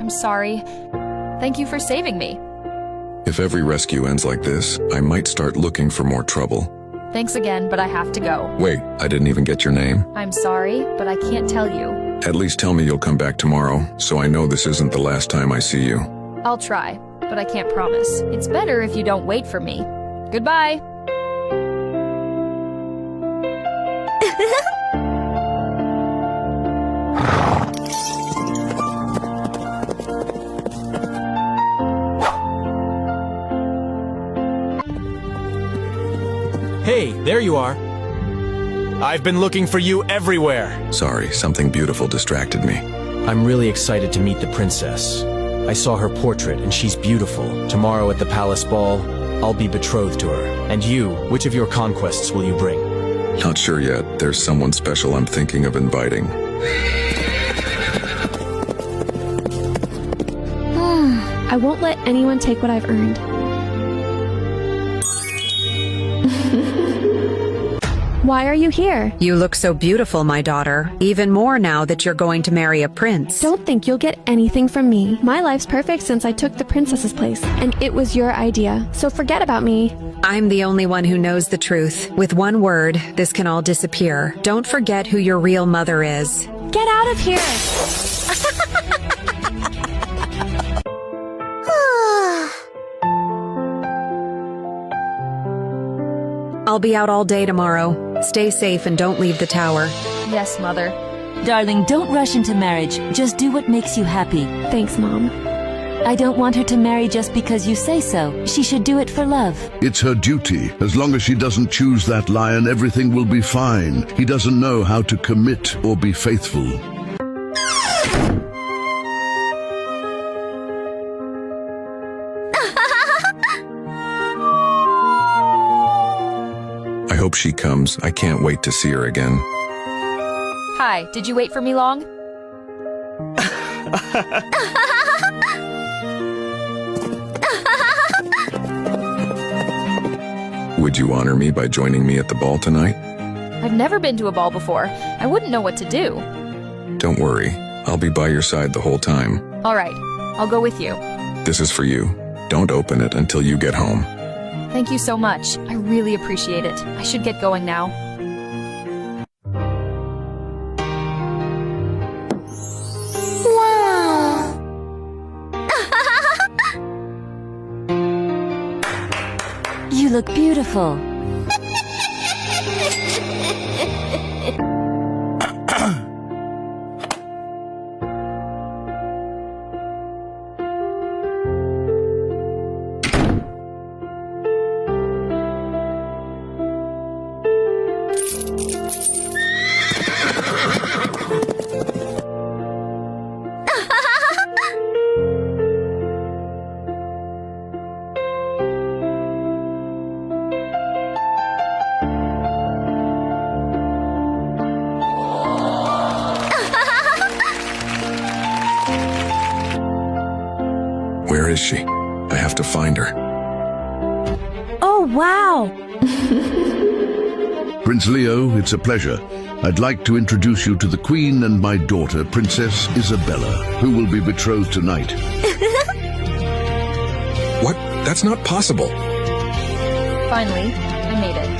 I'm sorry. Thank you for saving me. If every rescue ends like this, I might start looking for more trouble. Thanks again, but I have to go. Wait, I didn't even get your name. I'm sorry, but I can't tell you. At least tell me you'll come back tomorrow, so I know this isn't the last time I see you. I'll try, but I can't promise. It's better if you don't wait for me. Goodbye. Hey, there you are. I've been looking for you everywhere. Sorry, something beautiful distracted me. I'm really excited to meet the princess. I saw her portrait and she's beautiful. Tomorrow at the palace ball, I'll be betrothed to her. And you, which of your conquests will you bring? Not sure yet. There's someone special I'm thinking of inviting. I won't let anyone take what I've earned. Why are you here? You look so beautiful, my daughter. Even more now that you're going to marry a prince. Don't think you'll get anything from me. My life's perfect since I took the princess's place, and it was your idea, so forget about me. I'm the only one who knows the truth. With one word, this can all disappear. Don't forget who your real mother is. Get out of here! I'll be out all day tomorrow. Stay safe and don't leave the tower. Yes, Mother. Darling, don't rush into marriage. Just do what makes you happy. Thanks, Mom. I don't want her to marry just because you say so. She should do it for love. It's her duty. As long as she doesn't choose that lion, everything will be fine. He doesn't know how to commit or be faithful. I hope she comes. I can't wait to see her again. Hi, did you wait for me long? Would you honor me by joining me at the ball tonight? I've never been to a ball before. I wouldn't know what to do. Don't worry. I'll be by your side the whole time. All right, I'll go with you. This is for you. Don't open it until you get home. Thank you so much. I really appreciate it. I should get going now. You look beautiful. Where is she? I have to find her. Oh, wow! Prince Leo, it's a pleasure. I'd like to introduce you to the Queen and my daughter, Princess Isabella, who will be betrothed tonight. What? That's not possible. Finally, I made it.